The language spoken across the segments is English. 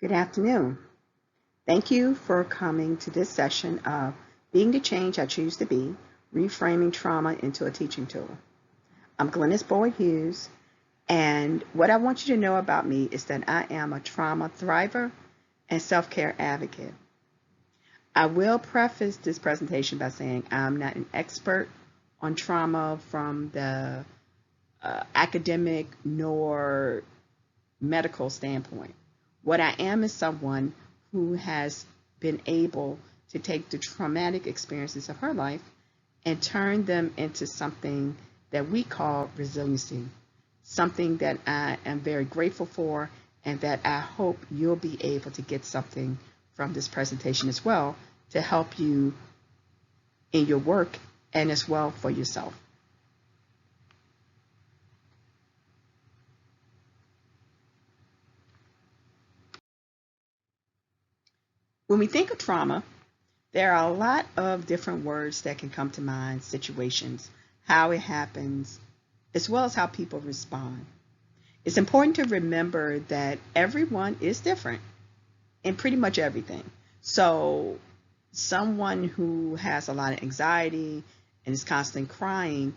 Good afternoon. Thank you for coming to this session of Being the Change I Choose to Be, Reframing Trauma into a Teaching Tool. I'm Glennis Boyd Hughes, and what I want you to know about me is that I am a trauma thriver and self care advocate. I will preface this presentation by saying I'm not an expert on trauma from the academic nor medical standpoint. What I am is someone who has been able to take the traumatic experiences of her life and turn them into something that we call resiliency, something that I am very grateful for, and that I hope you'll be able to get something from this presentation as well to help you in your work and as well for yourself. When we think of trauma, there are a lot of different words that can come to mind, situations, how it happens, as well as how people respond. It's important to remember that everyone is different in pretty much everything. So, someone who has a lot of anxiety and is constantly crying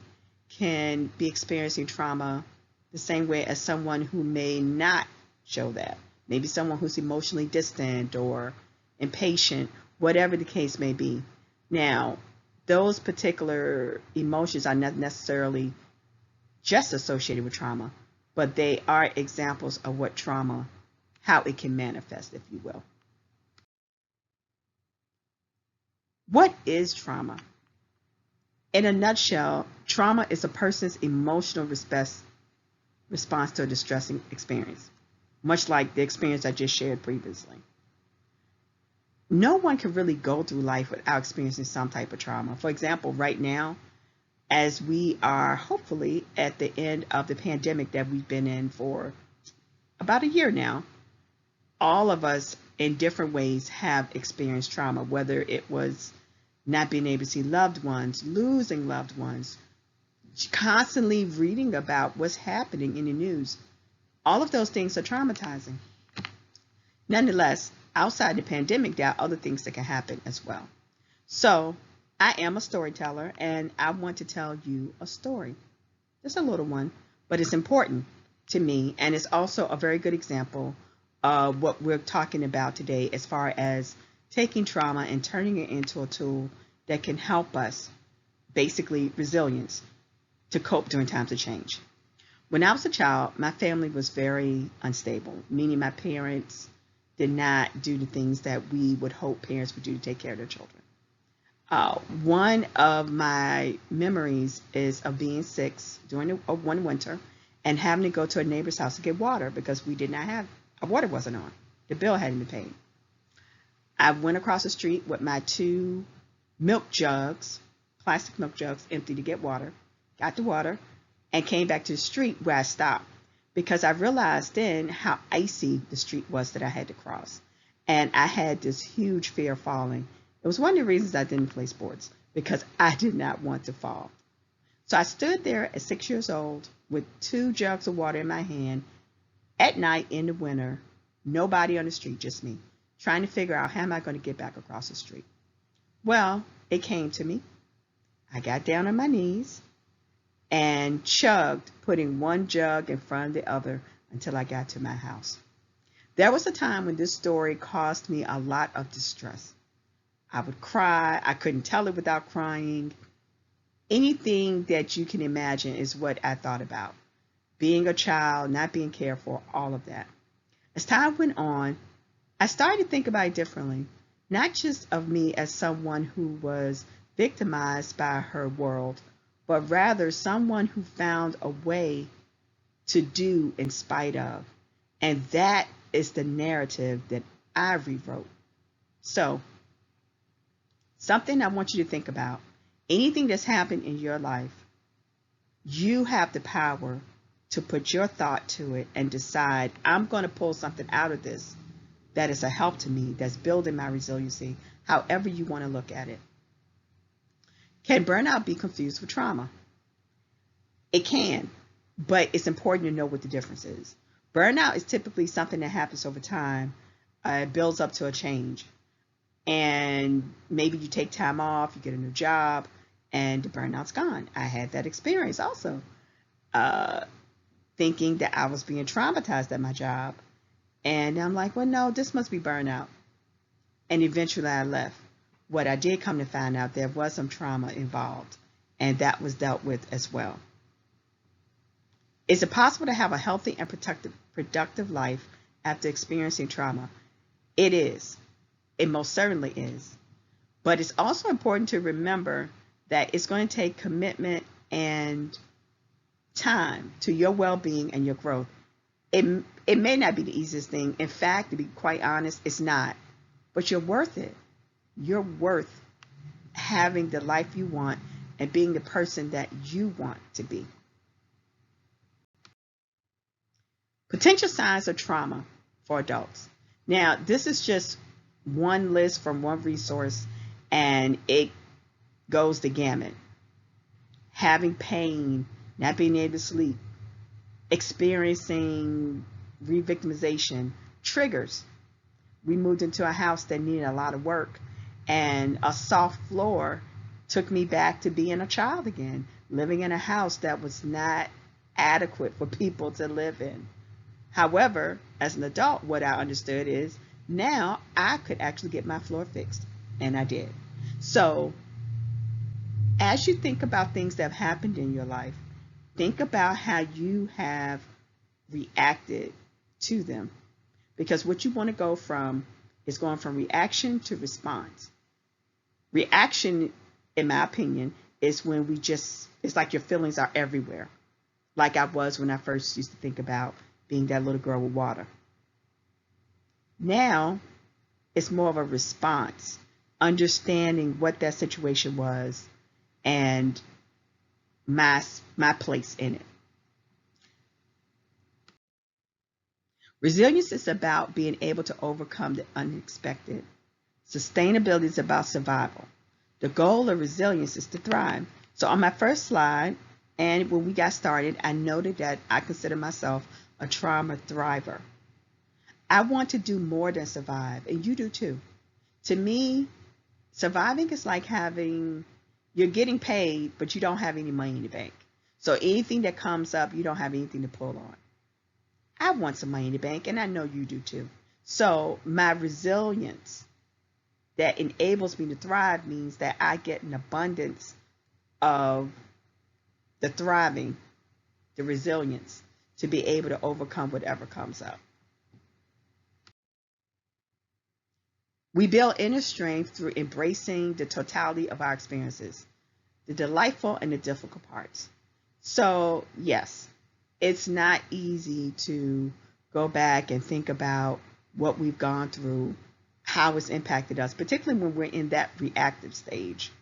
can be experiencing trauma the same way as someone who may not show that. Maybe someone who's emotionally distant or impatient, whatever the case may be. Now, those particular emotions are not necessarily just associated with trauma, but they are examples of what trauma, how it can manifest, if you will. What is trauma? In a nutshell, trauma is a person's emotional response to a distressing experience, much like the experience I just shared previously. No one can really go through life without experiencing some type of trauma. For example, right now, as we are hopefully at the end of the pandemic that we've been in for about a year now, all of us in different ways have experienced trauma, whether it was not being able to see loved ones, losing loved ones, constantly reading about what's happening in the news. All of those things are traumatizing. Nonetheless, outside the pandemic, there are other things that can happen as well. So, I am a storyteller and I want to tell you a story. Just a little one, but it's important to me and it's also a very good example of what we're talking about today as far as taking trauma and turning it into a tool that can help us, basically resilience, to cope during times of change. When I was a child, my family was very unstable, meaning my parents did not do the things that we would hope parents would do to take care of their children. One of my memories is of being sick during one winter and having to go to a neighbor's house to get water because we did not have, our water wasn't on. The bill hadn't been paid. I went across the street with my two milk jugs, plastic milk jugs, empty to get water, got the water, and came back to the street where I stopped because I realized then how icy the street was that I had to cross. And I had this huge fear of falling. It was one of the reasons I didn't play sports because I did not want to fall. So I stood there at 6 years old with two jugs of water in my hand at night in the winter, nobody on the street, just me, trying to figure out how am I going to get back across the street. Well, it came to me. I got down on my knees and chugged, putting one jug in front of the other until I got to my house. There was a time when this story caused me a lot of distress. I would cry. I couldn't tell it without crying. Anything that you can imagine is what I thought about. Being a child, not being cared for, all of that. As time went on, I started to think about it differently, not just of me as someone who was victimized by her world, but rather someone who found a way to do in spite of. And that is the narrative that I rewrote. So, something I want you to think about. Anything that's happened in your life, you have the power to put your thought to it and decide, I'm going to pull something out of this that is a help to me, that's building my resiliency, however you want to look at it. Can burnout be confused with trauma? It can, but it's important to know what the difference is. Burnout is typically something that happens over time it builds up to a change. And maybe you take time off, you get a new job, and the burnout's gone. I had that experience also, uh, thinking that I was being traumatized at my job. And I'm like, well, no, this must be burnout. And eventually I left. What I did come to find out, there was some trauma involved, and that was dealt with as well. Is it possible to have a healthy and productive life after experiencing trauma? It is. It most certainly is. But it's also important to remember that it's going to take commitment and time to your well-being and your growth. It, it may not be the easiest thing. In fact, to be quite honest, it's not. But you're worth it. You're worth having the life you want and being the person that you want to be. Potential signs of trauma for adults. Now, this is just one list from one resource, and it goes the gamut. Having pain, not being able to sleep, experiencing re-victimization, triggers. We moved into a house that needed a lot of work, and a soft floor took me back to being a child again, living in a house that was not adequate for people to live in. However, as an adult, what I understood is now I could actually get my floor fixed, and I did. So, as you think about things that have happened in your life, think about how you have reacted to them. Because what you want to go from is going from reaction to response. Reaction, in my opinion, is when it's like your feelings are everywhere. Like I was when I first used to think about being that little girl with water. Now, it's more of a response, understanding what that situation was and my place in it. Resilience is about being able to overcome the unexpected. Sustainability is about survival. The goal of resilience is to thrive. So on my first slide, and when we got started, I noted that I consider myself a trauma thriver. I want to do more than survive, and you do too. To me, surviving is like you're getting paid, but you don't have any money in the bank. So anything that comes up, you don't have anything to pull on. I want some money in the bank, and I know you do too. So my resilience that enables me to thrive means that I get an abundance of the thriving, the resilience to be able to overcome whatever comes up. We build inner strength through embracing the totality of our experiences, the delightful and the difficult parts. So, yes, it's not easy to go back and think about what we've gone through, how it's impacted us, particularly when we're in that reactive stage.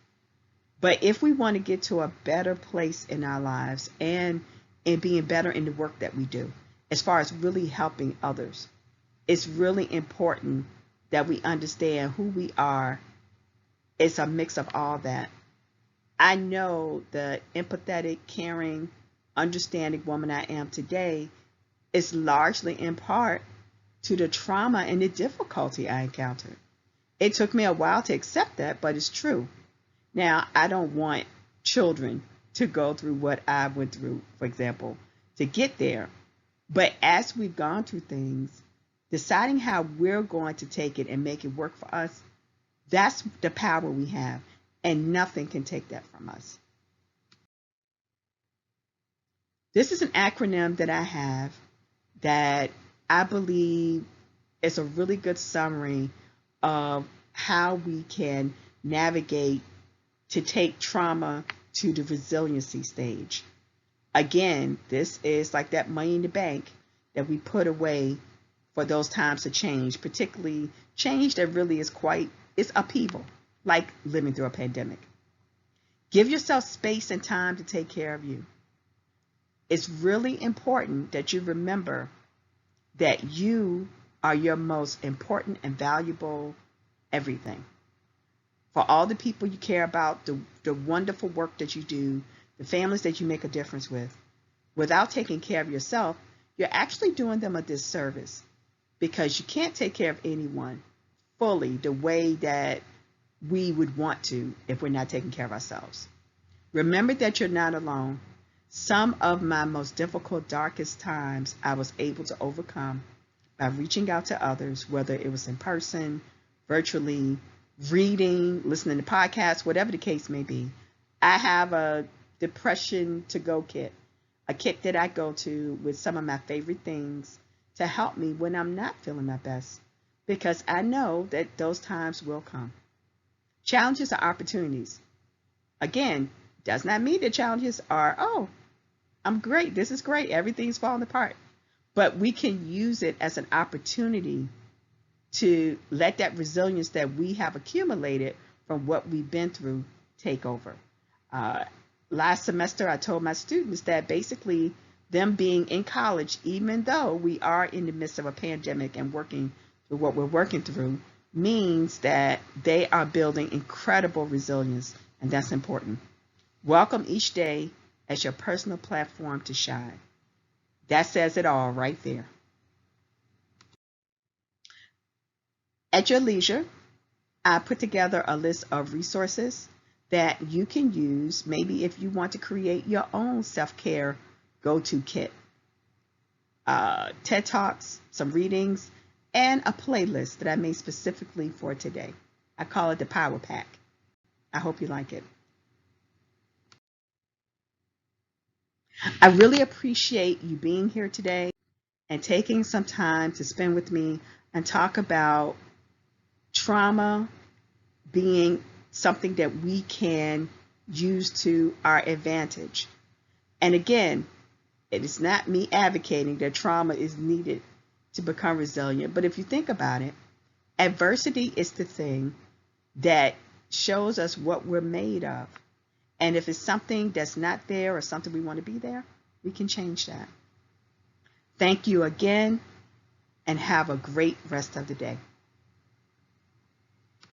But if we want to get to a better place in our lives and in being better in the work that we do, as far as really helping others, it's really important that we understand who we are. It's a mix of all that. I know the empathetic, caring, understanding woman I am today is largely in part to the trauma and the difficulty I encountered. It took me a while to accept that, but it's true. Now, I don't want children to go through what I went through, for example, to get there. But as we've gone through things, deciding how we're going to take it and make it work for us, that's the power we have, and nothing can take that from us. This is an acronym that I have that I believe is a really good summary of how we can navigate to take trauma to the resiliency stage. Again, this is like that money in the bank that we put away for those times of change, particularly change that really is upheaval, like living through a pandemic. Give yourself space and time to take care of you. It's really important that you remember that you are your most important and valuable everything. For all the people you care about, the wonderful work that you do, the families that you make a difference with, without taking care of yourself, you're actually doing them a disservice. because you can't take care of anyone fully the way that we would want to if we're not taking care of ourselves. Remember that you're not alone. Some of my most difficult, darkest times I was able to overcome by reaching out to others, whether it was in person, virtually, reading, listening to podcasts, whatever the case may be. I have a depression to go kit, a kit that I go to with some of my favorite things to help me when I'm not feeling my best, because I know that those times will come. Challenges are opportunities. Again, does not mean that challenges are, oh, I'm great, this is great, everything's falling apart. But we can use it as an opportunity to let that resilience that we have accumulated from what we've been through take over. Uh, Last semester, I told my students that basically them being in college, even though we are in the midst of a pandemic and working through what we're working through, means that they are building incredible resilience, and that's important. Welcome each day as your personal platform to shine. That says it all right there. At your leisure, I put together a list of resources that you can use, maybe if you want to create your own self-care go-to kit. TED Talks, some readings, and a playlist that I made specifically for today. I call it the Power Pack. I hope you like it. I really appreciate you being here today and taking some time to spend with me and talk about trauma being something that we can use to our advantage. And again, it is not me advocating that trauma is needed to become resilient, but if you think about it, adversity is the thing that shows us what we're made of. And if it's something that's not there or something we want to be there, we can change that. Thank you again, and have a great rest of the day.